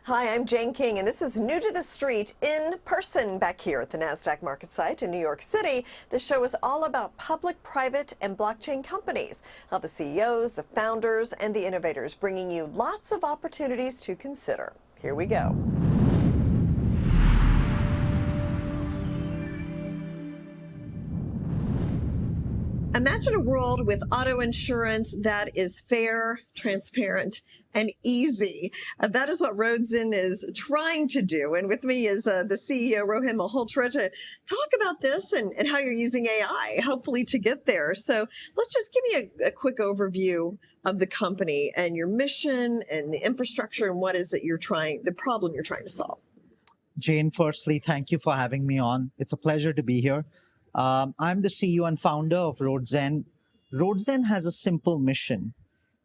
Hi, I'm Jane King, and this is New to the Street in person back here at the NASDAQ market site in New York City. This show is all about public, private, and blockchain companies, how the CEOs, the founders, and the innovators bringing you lots of opportunities to consider. Here we go. Imagine a world with auto insurance that is fair, transparent, and easy. That is what Roadzen is trying to do. And with me is the CEO, Rohin Malhotra, to talk about this and how you're using AI, hopefully to get there. So let's just give me a quick overview of the company and your mission and the infrastructure and what is it the problem you're trying to solve. Jane, firstly, thank you for having me on. It's a pleasure to be here. I'm the CEO and founder of Roadzen. Roadzen has a simple mission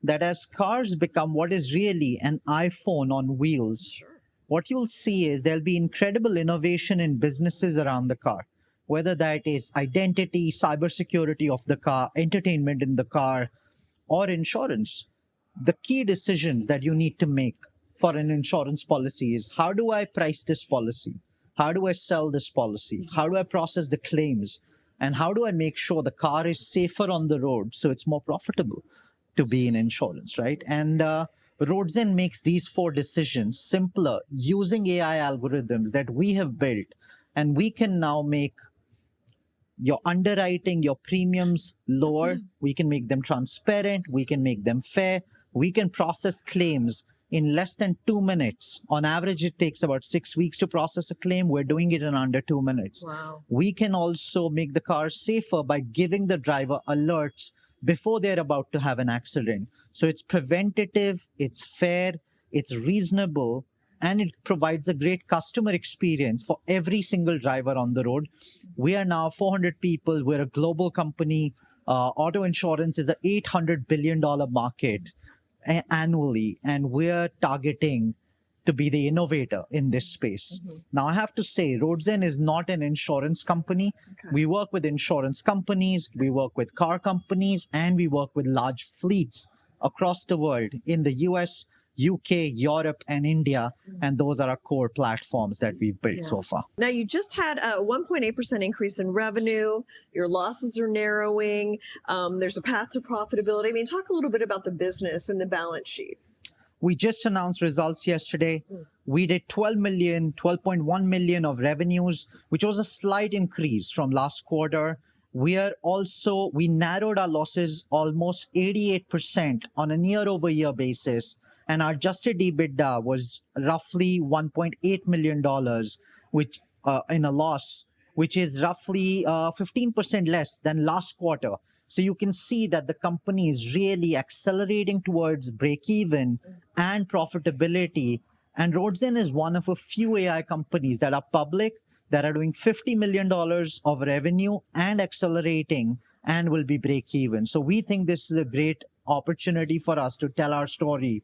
that as cars become what is really an iPhone on wheels, what you'll see is there'll be incredible innovation in businesses around the car, whether that is identity, cybersecurity of the car, entertainment in the car, or insurance. The key decisions that you need to make for an insurance policy is, how do I price this policy? How do I sell this policy? How do I process the claims? And how do I make sure the car is safer on the road so it's more profitable to be in insurance, right? And Roadzen makes these 4 decisions simpler using AI algorithms that we have built. And we can now make your underwriting, your premiums lower. We can make them transparent. We can make them fair. We can process claims in less than 2 minutes. On average, it takes about 6 weeks to process a claim. We're doing it in under 2 minutes. Wow. We can also make the car safer by giving the driver alerts before they're about to have an accident. So it's preventative, it's fair, it's reasonable, and it provides a great customer experience for every single driver on the road. We are now 400 people. We're a global company. Auto insurance is an $800 billion market annually, and we're targeting to be the innovator in this space. Now, I have to say, Roadzen is not an insurance company. Okay. We work with insurance companies, we work with car companies, and we work with large fleets across the world in the US, UK, Europe, and India. And those are our core platforms that we've built so far. Now, you just had a 1.8% increase in revenue. Your losses are narrowing. There's a path to profitability. I mean, talk a little bit about the business and the balance sheet. We just announced results yesterday. We did 12.1 million of revenues, which was a slight increase from last quarter. We narrowed our losses almost 88% on a year-over-year basis. And our adjusted EBITDA was roughly $1.8 million, which in a loss, which is roughly 15% less than last quarter. So you can see that the company is really accelerating towards break-even and profitability. And Roadzen is one of a few AI companies that are public, that are doing $50 million of revenue and accelerating and will be break-even. So we think this is a great opportunity for us to tell our story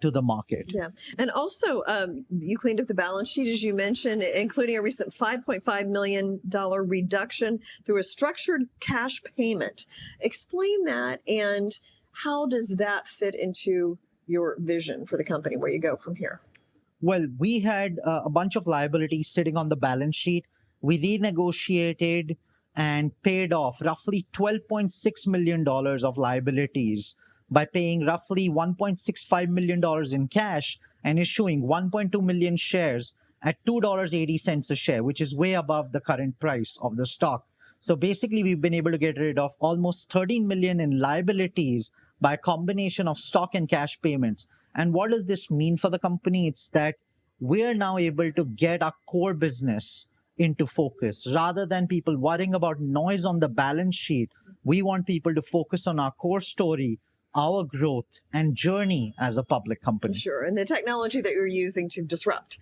to the market. Yeah. And also, you cleaned up the balance sheet, as you mentioned, including a recent $5.5 million reduction through a structured cash payment. Explain that, and how does that fit into your vision for the company, where you go from here? Well, we had a bunch of liabilities sitting on the balance sheet. We renegotiated and paid off roughly $12.6 million of liabilities by paying roughly $1.65 million in cash and issuing 1.2 million shares at $2.80 a share, which is way above the current price of the stock. So basically, we've been able to get rid of almost 13 million in liabilities by a combination of stock and cash payments. And what does this mean for the company? It's that we're now able to get our core business into focus. Rather than people worrying about noise on the balance sheet, we want people to focus on our core story, our growth and journey as a public company. Sure, and the technology that you're using to disrupt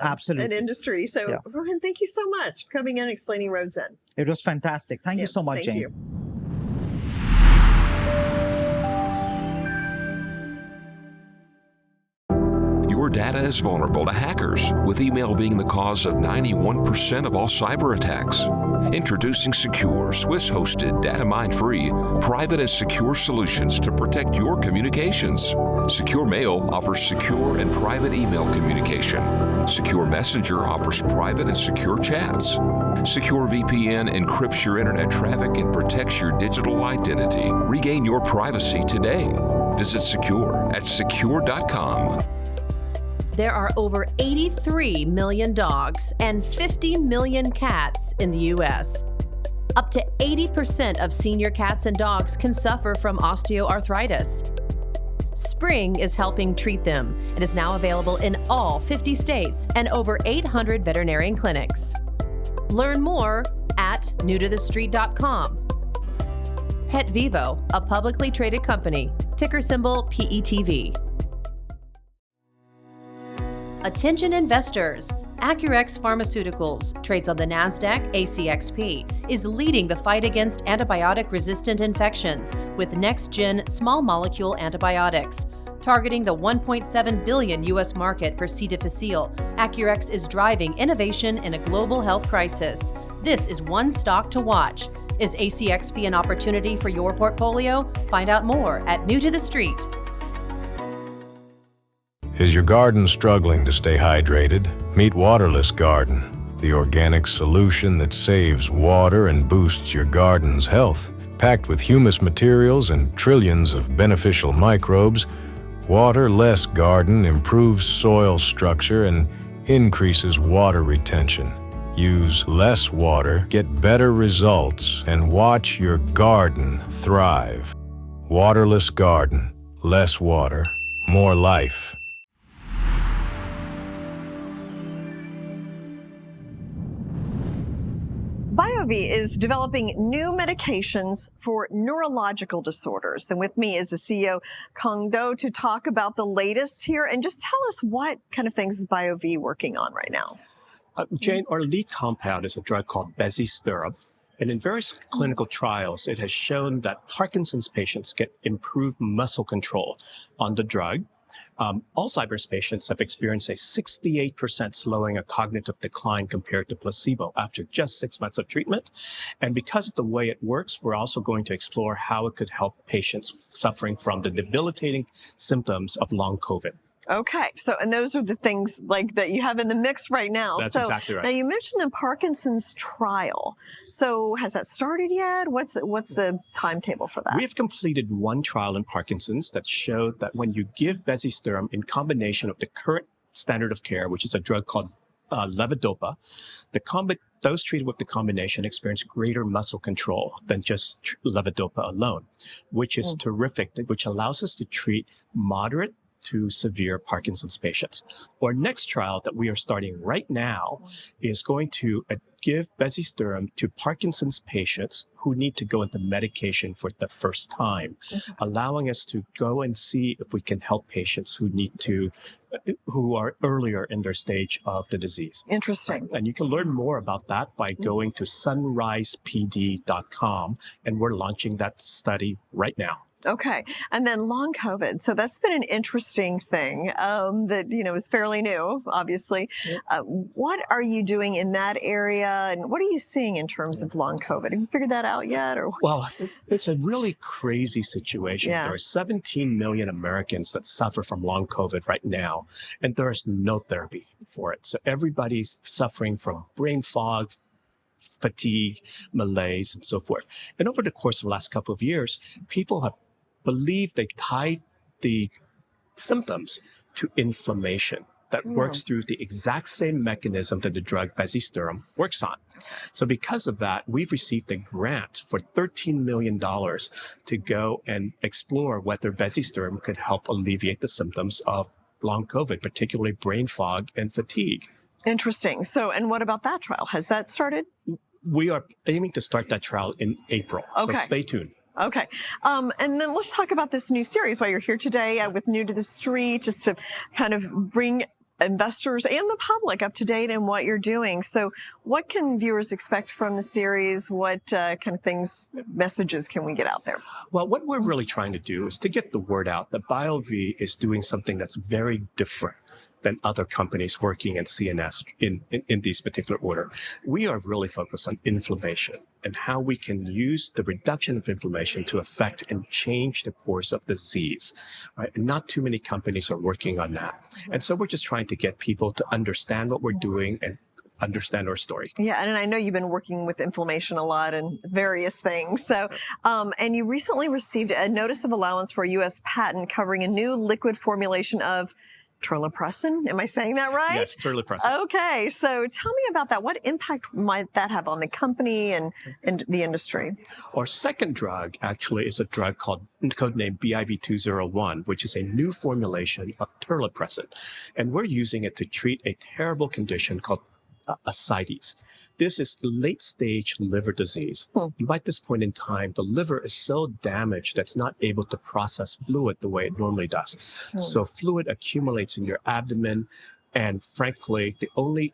Absolutely. an industry. So, Yeah. Rohin, thank you so much for coming in and explaining Roadzen. It was fantastic. Thank you so much, Thank Jane. you. your data is vulnerable to hackers, with email being the cause of 91% of all cyber attacks. Introducing Secure, Swiss-hosted, data-mine-free, private and secure solutions to protect your communications. Secure Mail offers secure and private email communication. Secure Messenger offers private and secure chats. Secure VPN encrypts your internet traffic and protects your digital identity. Regain your privacy today. Visit Secure at secure.com. There are over 83 million dogs and 50 million cats in the U.S. Up to 80% of senior cats and dogs can suffer from osteoarthritis. Spring is helping treat them and is now available in all 50 states and over 800 veterinarian clinics. Learn more at newtothestreet.com. Pet Vivo, a publicly traded company, ticker symbol PETV. Attention investors. Acurx Pharmaceuticals, trades on the NASDAQ ACXP, is leading the fight against antibiotic-resistant infections with next-gen small molecule antibiotics. Targeting the $1.7 billion U.S. market for C. difficile, Acurx is driving innovation in a global health crisis. This is one stock to watch. Is ACXP an opportunity for your portfolio? Find out more at New to the Street. Is your garden struggling to stay hydrated? Meet Waterless Garden, the organic solution that saves water and boosts your garden's health. Packed with humus materials and trillions of beneficial microbes, Waterless Garden improves soil structure and increases water retention. Use less water, get better results, and watch your garden thrive. Waterless Garden. Less water, more life. BioVie is developing new medications for neurological disorders. And with me is the CEO, Cuong Do, to talk about the latest here. And just tell us what kind of things is BioVie working on right now? Jane, our lead compound is a drug called bezisterim. And in various clinical trials, it has shown that Parkinson's patients get improved muscle control on the drug. Alzheimer's patients have experienced a 68% slowing of cognitive decline compared to placebo after just 6 months of treatment. And because of the way it works, we're also going to explore how it could help patients suffering from the debilitating symptoms of long COVID. Okay. So, and those are the things like that you have in the mix right now. That's exactly right. Now you mentioned the Parkinson's trial. So has that started yet? What's the timetable for that? We have completed one trial in Parkinson's that showed that when you give bezisterim in combination with the current standard of care, which is a drug called levodopa, those treated with the combination experience greater muscle control than just levodopa alone, which is terrific, which allows us to treat moderate to severe Parkinson's patients. Our next trial that we are starting right now is going to give bezisterim to Parkinson's patients who need to go into medication for the first time, allowing us to go and see if we can help patients who are earlier in their stage of the disease. Interesting. And you can learn more about that by going to sunrisepd.com, and we're launching that study right now. Okay. And then long COVID. So that's been an interesting thing that, is fairly new, obviously. What are you doing in that area? And what are you seeing in terms of long COVID? Have you figured that out yet? Well, it's a really crazy situation. Yeah. There are 17 million Americans that suffer from long COVID right now, and there is no therapy for it. So everybody's suffering from brain fog, fatigue, malaise, and so forth. And over the course of the last couple of years, people have believed they tied the symptoms to inflammation that works through the exact same mechanism that the drug bezisterim works on. So because of that, we've received a grant for $13 million to go and explore whether bezisterim could help alleviate the symptoms of long COVID, particularly brain fog and fatigue. Interesting. So, and what about that trial? Has that started? We are aiming to start that trial in April. Okay. So stay tuned. Okay. And then let's talk about this new series while you're here today with New to the Street, just to kind of bring investors and the public up to date in what you're doing. So what can viewers expect from the series? What kind of messages can we get out there? Well, what we're really trying to do is to get the word out that BioVie is doing something that's very different than other companies working in CNS in these particular order. We are really focused on inflammation and how we can use the reduction of inflammation to affect and change the course of disease, right? And not too many companies are working on that. And so we're just trying to get people to understand what we're doing and understand our story. Yeah, and I know you've been working with inflammation a lot and various things. So, and you recently received a notice of allowance for a U.S. patent covering a new liquid formulation of terlipressin. Am I saying that right? Yes, terlipressin. Okay, so tell me about that. What impact might that have on the company and the industry? Our second drug actually is a drug called codenamed BIV201, which is a new formulation of terlipressin. And we're using it to treat a terrible condition called ascites. This is late-stage liver disease. And by this point in time, the liver is so damaged that it's not able to process fluid the way it normally does. So fluid accumulates in your abdomen, and frankly,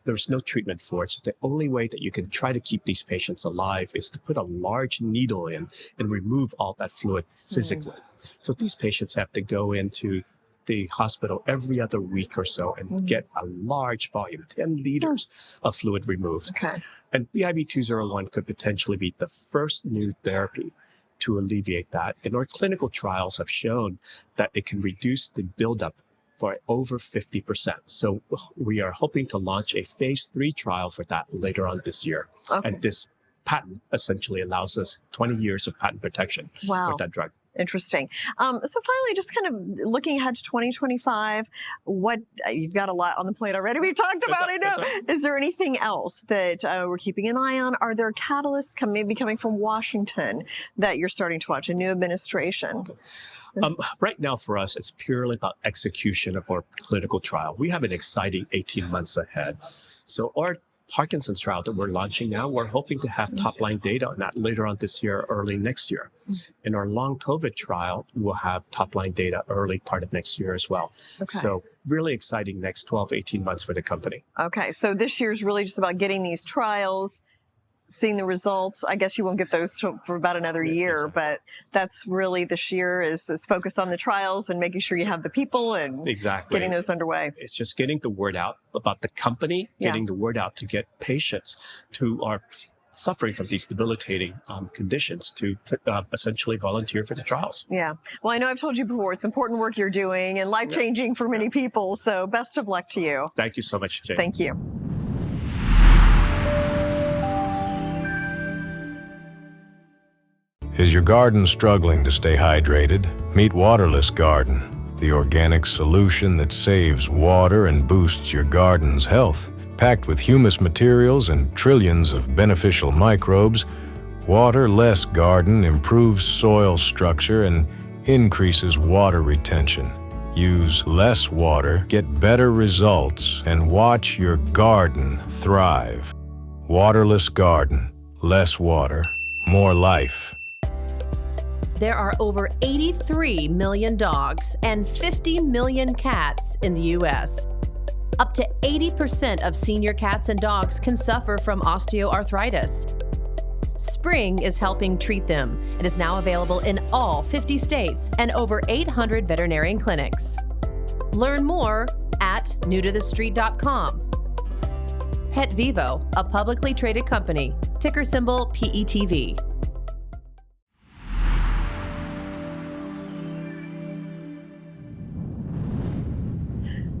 there's no treatment for it. So the only way that you can try to keep these patients alive is to put a large needle in and remove all that fluid physically. So these patients have to go into the hospital every other week or so and get a large volume, 10 liters of fluid removed. Okay. And BIV201 could potentially be the first new therapy to alleviate that. And our clinical trials have shown that it can reduce the buildup by over 50%. So we are hoping to launch a phase 3 trial for that later on this year. Okay. And this patent essentially allows us 20 years of patent protection for that drug. Interesting. So finally, just kind of looking ahead to 2025, you've got a lot on the plate already. We talked about it. Right. Is there anything else that we're keeping an eye on? Are there catalysts maybe coming from Washington that you're starting to watch, a new administration? Right now for us, it's purely about execution of our clinical trial. We have an exciting 18 months ahead. So our Parkinson's trial that we're launching now, we're hoping to have top-line data on that later on this year, early next year. In our long COVID trial, we'll have top-line data early part of next year as well. Okay. So really exciting next 12, 18 months for the company. Okay, so this year's really just about getting these trials, seeing the results. I guess you won't get those for about another year, but that's really this year is focused on the trials and making sure you have the people and getting those underway. It's just getting the word out about the company, getting the word out to get patients who are suffering from these debilitating conditions to essentially volunteer for the trials. Yeah. Well, I know I've told you before, it's important work you're doing and life-changing for many people. So best of luck to you. Thank you so much, Jane. Thank you. Is your garden struggling to stay hydrated? Meet Waterless Garden, the organic solution that saves water and boosts your garden's health. Packed with humus materials and trillions of beneficial microbes, Waterless Garden improves soil structure and increases water retention. Use less water, get better results, and watch your garden thrive. Waterless Garden. Less water, more life. There are over 83 million dogs and 50 million cats in the U.S. Up to 80% of senior cats and dogs can suffer from osteoarthritis. Spring is helping treat them and is now available in all 50 states and over 800 veterinarian clinics. Learn more at newtothestreet.com. Pet Vivo, a publicly traded company, ticker symbol PETV.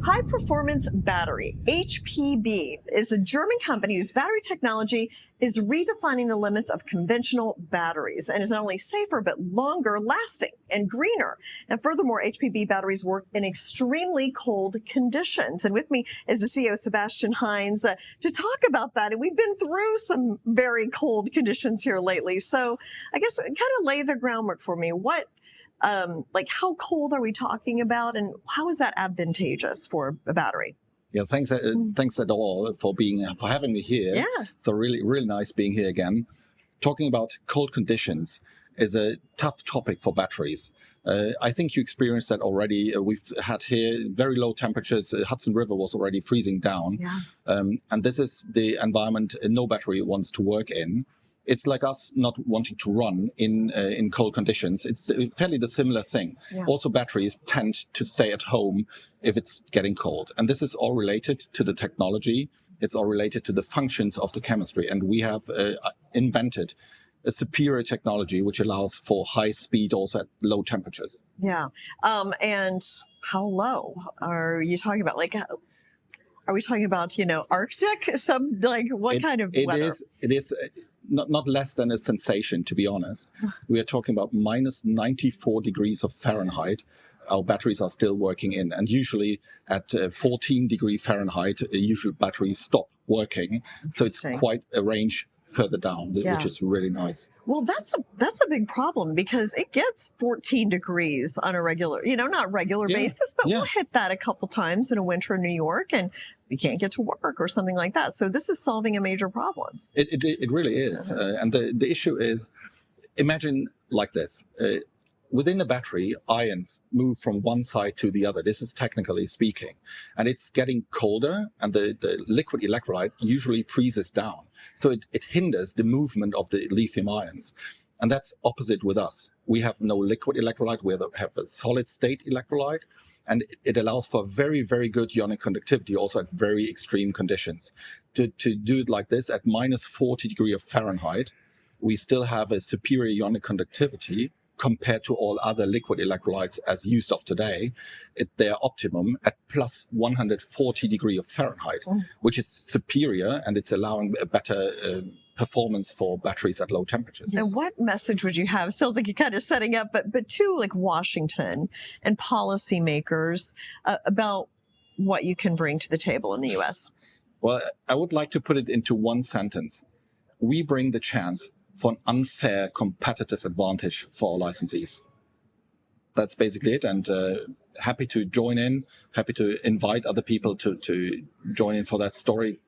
High Performance Battery, HPB, is a German company whose battery technology is redefining the limits of conventional batteries and is not only safer, but longer lasting and greener. And furthermore, HPB batteries work in extremely cold conditions. And with me is the CEO, Sebastian Heinz, to talk about that. And we've been through some very cold conditions here lately. So I guess kind of lay the groundwork for me. How cold are we talking about, and how is that advantageous for a battery? Yeah, thanks at all for having me here. Yeah. So really nice being here again. Talking about cold conditions is a tough topic for batteries. I think you experienced that already. We've had here very low temperatures. Hudson River was already freezing down. Yeah. And this is the environment no battery wants to work in. It's like us not wanting to run in cold conditions. It's fairly the similar thing. Yeah. Also, batteries tend to stay at home if it's getting cold. And this is all related to the technology. It's all related to the functions of the chemistry. And we have invented a superior technology which allows for high speed also at low temperatures. Yeah. And how low are you talking about? Like, are we talking about, Arctic? What kind of weather? It is not less than a sensation, to be honest. We are talking about minus 94 degrees of Fahrenheit. Our batteries are still working in, and usually at 14 degree Fahrenheit, usually batteries stop working. So it's quite a range further down, which is really nice. Well, that's a big problem because it gets 14 degrees on a regular, not regular basis, but we'll hit that a couple times in a winter in New York and we can't get to work or something like that. So this is solving a major problem. It really is. And the issue is, imagine like this. Within the battery, ions move from one side to the other. This is technically speaking. And it's getting colder, and the liquid electrolyte usually freezes down. So it hinders the movement of the lithium ions. And that's opposite with us. We have no liquid electrolyte. We have a solid state electrolyte. And it allows for very, very good ionic conductivity, also at very extreme conditions. To do it like this, at minus 40 degrees of Fahrenheit, we still have a superior ionic conductivity compared to all other liquid electrolytes as used of today. They are optimum at plus 140 degrees of Fahrenheit, which is superior, and it's allowing a better performance for batteries at low temperatures. So what message would you have? Sounds like you're kind of setting up, but to like Washington and policymakers about what you can bring to the table in the U.S.? Well, I would like to put it into one sentence. We bring the chance for an unfair competitive advantage for our licensees. That's basically it. And happy to join in, happy to invite other people to join in for that story,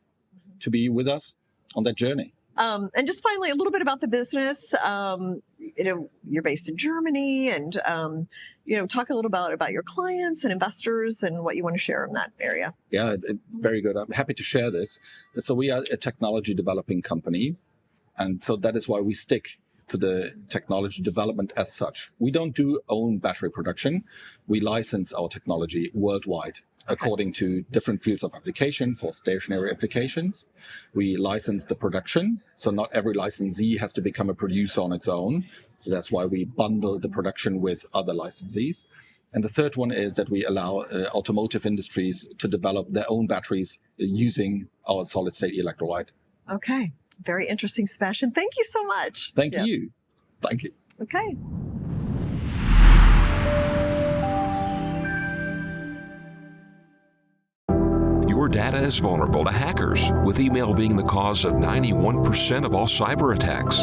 to be with us on that journey. And just finally, a little bit about the business. You're based in Germany, and talk a little about your clients and investors and what you want to share in that area. Yeah, very good. I'm happy to share this. So we are a technology developing company, and so that is why we stick to the technology development as such. We don't do own battery production. We license our technology worldwide, according to different fields of application for stationary applications. We license the production, so not every licensee has to become a producer on its own. So that's why we bundle the production with other licensees. And the third one is that we allow automotive industries to develop their own batteries using our solid-state electrolyte. Okay, very interesting, Sebastian. Thank you so much. Thank you. Thank you. Okay. Your data is vulnerable to hackers, with email being the cause of 91% of all cyber attacks.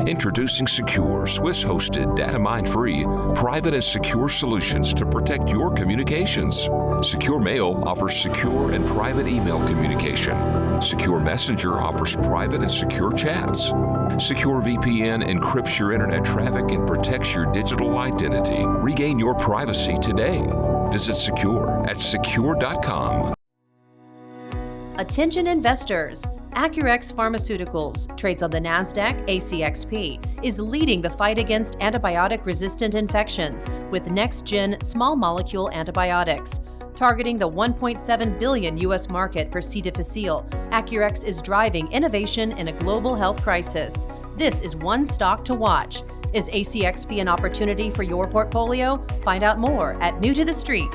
Introducing secure, Swiss-hosted, data-mine-free, private and secure solutions to protect your communications. Secure Mail offers secure and private email communication. Secure Messenger offers private and secure chats. Secure VPN encrypts your internet traffic and protects your digital identity. Regain your privacy today. Visit Secure at secure.com. Attention investors. Acurx Pharmaceuticals trades on the NASDAQ ACXP, is leading the fight against antibiotic-resistant infections with next-gen small molecule antibiotics. Targeting the $1.7 billion U.S. market for C. difficile, Acurx is driving innovation in a global health crisis. This is one stock to watch. Is ACXP an opportunity for your portfolio? Find out more at New to the Street.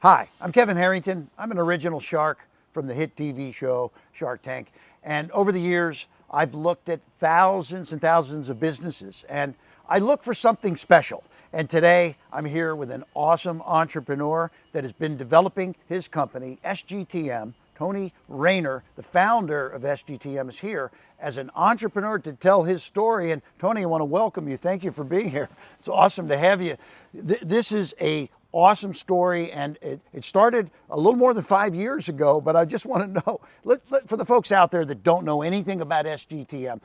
Hi, I'm Kevin Harrington. I'm an original shark from the hit TV show Shark Tank. And over the years, I've looked at thousands and thousands of businesses, and I look for something special. And today, I'm here with an awesome entrepreneur that has been developing his company, SGTM. Tony Rayner, the founder of SGTM, is here as an entrepreneur to tell his story. And Tony, I want to welcome you. Thank you for being here. It's awesome to have you. This is a awesome story, and it started a little more than 5 years ago, but I just want to know, for the folks out there that don't know anything about SGTM,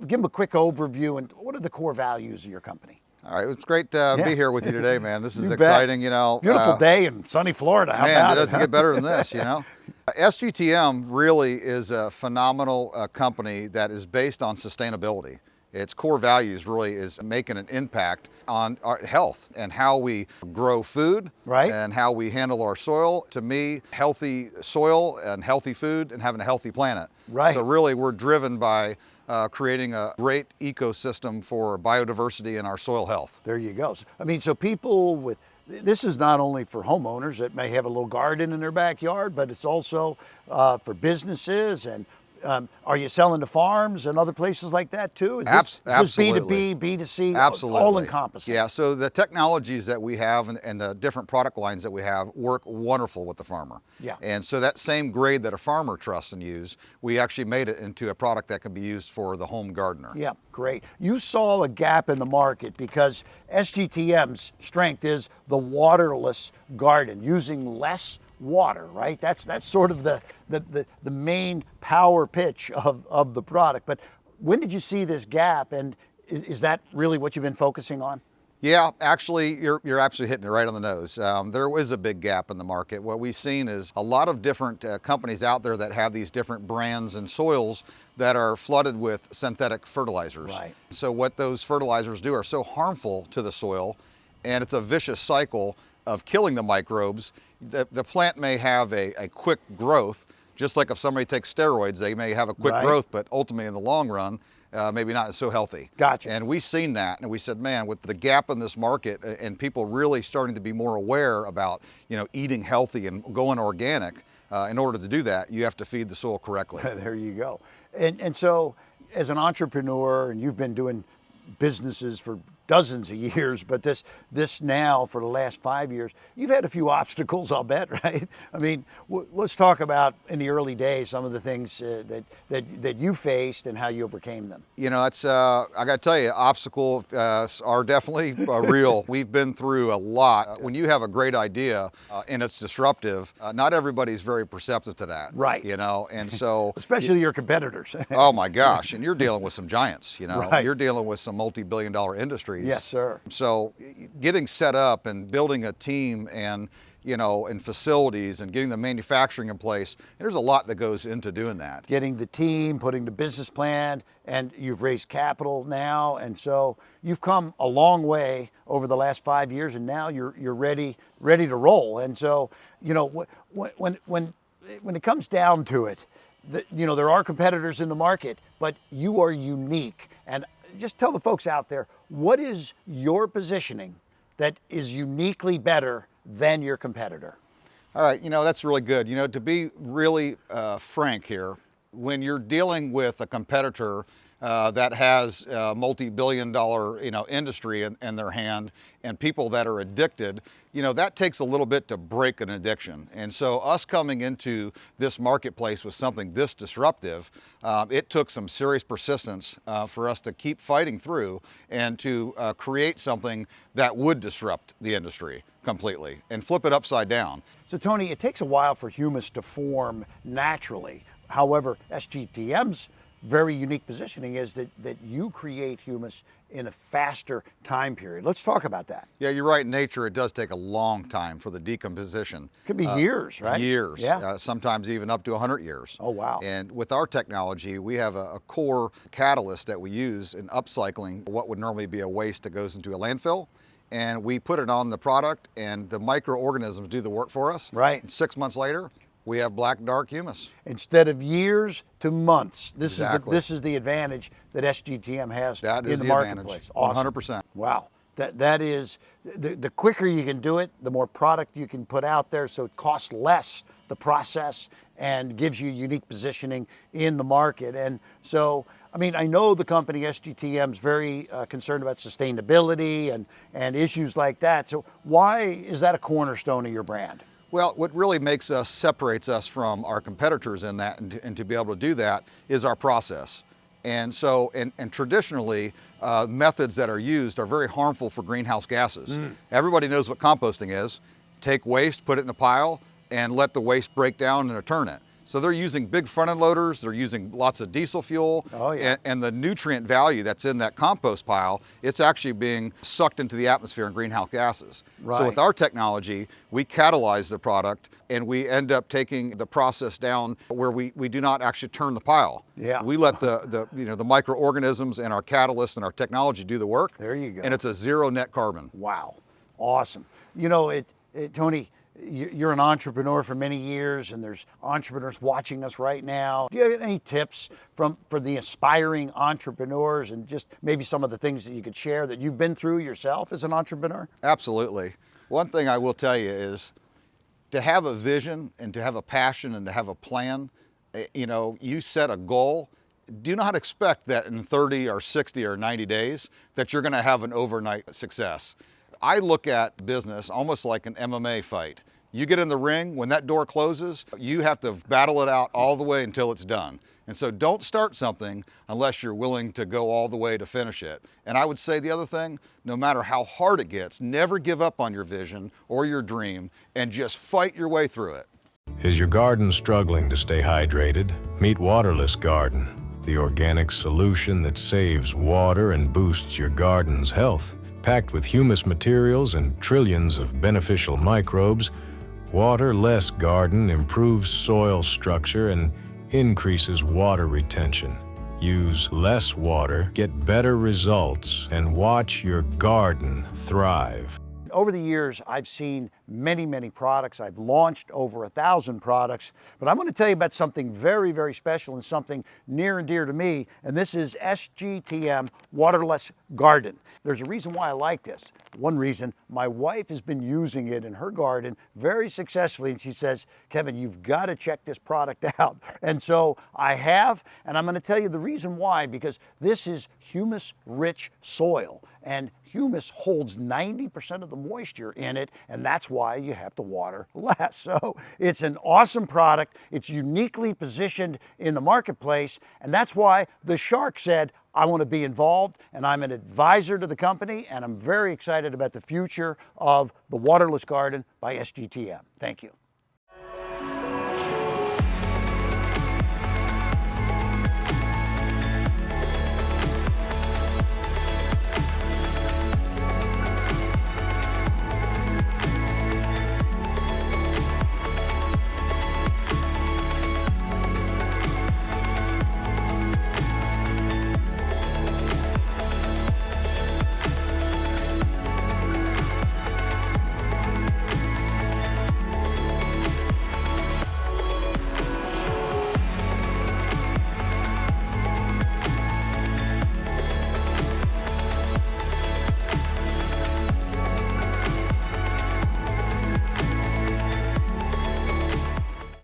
give them a quick overview, and what are the core values of your company? All right, it's great to be here with you today, man. This is You bet. exciting, you know. Beautiful day in sunny Florida. How Man, about it doesn't huh? get better than this, you know. SGTM really is a phenomenal company that is based on sustainability. Its core values really is making an impact on our health and how we grow food, Right. and how we handle our soil. To me, healthy soil and healthy food and having a healthy planet. Right. So really, we're driven by creating a great ecosystem for biodiversity and our soil health. There you go. I mean, so people with this is not only for homeowners that may have a little garden in their backyard, but it's also for businesses. And are you selling to farms and other places like that too? Is this Absolutely. B2B, B2C, Absolutely. all encompassing? Yeah, so the technologies that we have and the different product lines that we have work wonderful with the farmer. Yeah. And so that same grade that a farmer trusts and use, we actually made it into a product that can be used for the home gardener. Yeah, great. You saw a gap in the market because SGTM's strength is the waterless garden, using less water, right? That's sort of the main power pitch of the product. But when did you see this gap, and is that really what you've been focusing on? Yeah, actually, you're absolutely hitting it right on the nose. There was a big gap in the market. What we've seen is a lot of different companies out there that have these different brands and soils that are flooded with synthetic fertilizers. Right. So what those fertilizers do are so harmful to the soil, and it's a vicious cycle of killing the microbes. The plant may have a quick growth, just like if somebody takes steroids, they may have a quick Right. growth, but ultimately in the long run, maybe not so healthy. Gotcha. And we've seen that, and we said, man, with the gap in this market and people really starting to be more aware about, you know, eating healthy and going organic, in order to do that, you have to feed the soil correctly. There you go. And so as an entrepreneur, and you've been doing businesses for dozens of years, but this now for the last 5 years, you've had a few obstacles, I'll bet, right? I mean, let's talk about in the early days some of the things that you faced and how you overcame them. You know, it's I got to tell you, obstacles are definitely real. We've been through a lot. When you have a great idea and it's disruptive, not everybody's very perceptive to that. Right. You know, and so Especially your competitors. oh my gosh, and you're dealing with some giants. You know, Right. you're dealing with some multi-billion-dollar industries. Yes, sir. So getting set up and building a team and, you know, and facilities and getting the manufacturing in place, there's a lot that goes into doing that. Getting the team, putting the business plan, and you've raised capital now, and so you've come a long way over the last 5 years, and now you're ready to roll. And so, you know, when it comes down to it, you know, there are competitors in the market, but you are unique. And just tell the folks out there, what is your positioning that is uniquely better than your competitor? All right, you know, that's really good. You know, to be really frank here, when you're dealing with a competitor that has a multi-billion-dollar, you know, industry in their hand and people that are addicted, you know, that takes a little bit to break an addiction. And so us coming into this marketplace with something this disruptive, it took some serious persistence for us to keep fighting through and to create something that would disrupt the industry completely and flip it upside down. So Tony, it takes a while for humus to form naturally. However, SGTM's very unique positioning is that you create humus in a faster time period. Let's talk about that. Yeah, you're right. In nature, it does take a long time for the decomposition. Could be years, right? Years. Yeah. Sometimes even up to 100 years. Oh, wow. And with our technology, we have a core catalyst that we use in upcycling what would normally be a waste that goes into a landfill. And we put it on the product, and the microorganisms do the work for us. Right. And 6 months later, we have black, dark humus. Instead of years to months. Exactly. This is the advantage that SGTM has That in is the the marketplace. advantage. Awesome. 100%. Wow. That is, the quicker you can do it, the more product you can put out there, so it costs less, the process, and gives you unique positioning in the market. And so, I mean, I know the company SGTM is very concerned about sustainability and issues like that. So why is that a cornerstone of your brand? Well, what really separates us from our competitors in that, and to be able to do that, is our process. And so, and traditionally, methods that are used are very harmful for greenhouse gases. Everybody knows what composting is. Take waste, put it in a pile, and let the waste break down and return it. So they're using big front end loaders, they're using lots of diesel fuel, Oh, yeah. and the nutrient value that's in that compost pile, it's actually being sucked into the atmosphere in greenhouse gases. Right. So with our technology, we catalyze the product and we end up taking the process down where we do not actually turn the pile. Yeah. We let the microorganisms and our catalysts and our technology do the work. There you go. And it's a zero net carbon. Wow, awesome. You know, Tony, you're an entrepreneur for many years, and there's entrepreneurs watching us right now. Do you have any tips for the aspiring entrepreneurs, and just maybe some of the things that you could share that you've been through yourself as an entrepreneur? Absolutely. One thing I will tell you is to have a vision and to have a passion and to have a plan. You set a goal. Do not expect that in 30 or 60 or 90 days that you're going to have an overnight success. I look at business almost like an MMA fight. You get in the ring, when that door closes, you have to battle it out all the way until it's done. And so don't start something unless you're willing to go all the way to finish it. And I would say the other thing, no matter how hard it gets, never give up on your vision or your dream and just fight your way through it. Is your garden struggling to stay hydrated? Meet Waterless Garden, the organic solution that saves water and boosts your garden's health. Packed with humus materials and trillions of beneficial microbes, Waterless Garden improves soil structure and increases water retention. Use less water, get better results, and watch your garden thrive. Over the years, I've seen many, many products. I've launched over 1,000 products, but I'm going to tell you about something very, very special and something near and dear to me, and this is SGTM Waterless Garden. There's a reason why I like this. One reason, my wife has been using it in her garden very successfully, and she says, Kevin, you've got to check this product out. And so I have, and I'm going to tell you the reason why, because this is humus-rich soil, and humus holds 90% of the moisture in it, and that's why you have to water less. So it's an awesome product. It's uniquely positioned in the marketplace, and that's why the Shark said, I want to be involved, and I'm an advisor to the company, and I'm very excited about the future of the Waterless Garden by SGTM. Thank you.